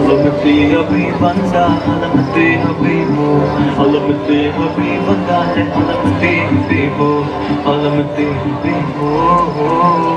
علمتي حبيبنا علمتي حبيبو علمتي حبيبنا علمتي حبيبو علمتي حبيبو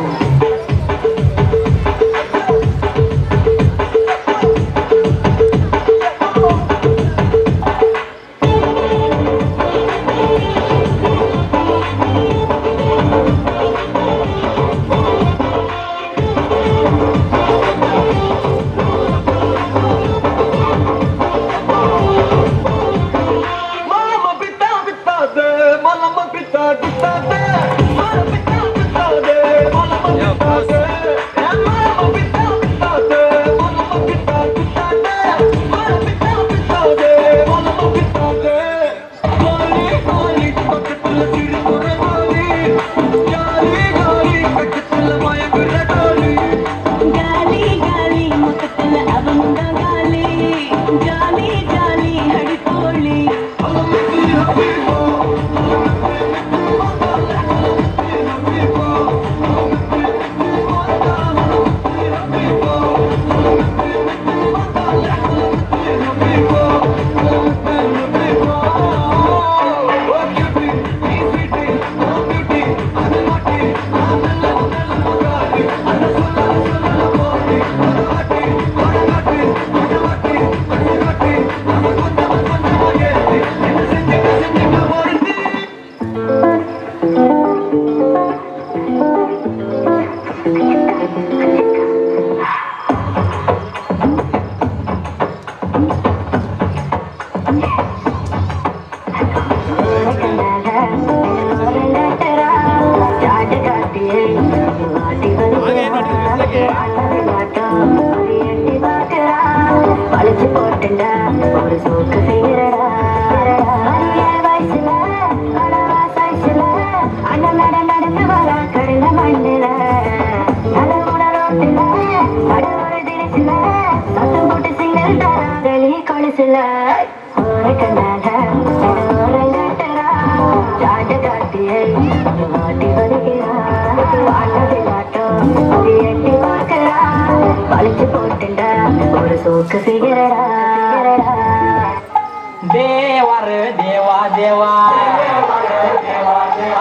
देवा रे देवा देवा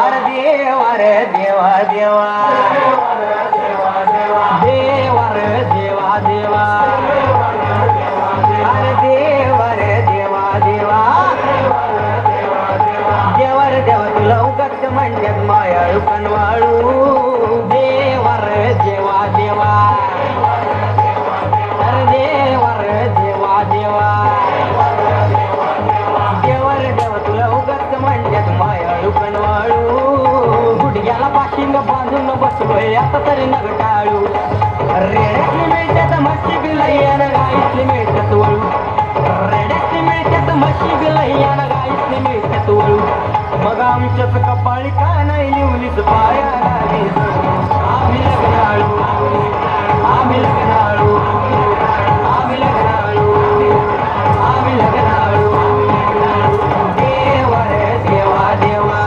अरे देवा रे देवा देवा देवा रे देवा देवा अरे देवा रे देवा देवा देवा रे देवा तुला उगाच म्हणण्यात मायाळू कनवाळू देवा रे देवा देवा अरे देवा रे देवा देवा देवर देव तुला उगाच म्हणण्यात मायाळू कनवाळू गुडघ्याला पाशिंग बांधून बसलोय आता तरी नग टाळू रेड्यातली मिळत्यात म्हशी बिलय्यान गाईतली मिळत्यात वळू रेड्यातली मिळत्यात म्हशी बिलय्यान गाईतली मिळत्यात वळू मग आमच्याच कपाळी का नाही लिवलीच पाया आम्ही लग्नाळू आम्ही लग्नाळू आम्ही लग्नाळू आम्ही लग्नाळू देवा रे देवा देवा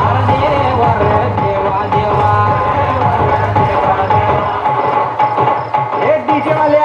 अरे देवा रे देवा देवा हे डीजे वाले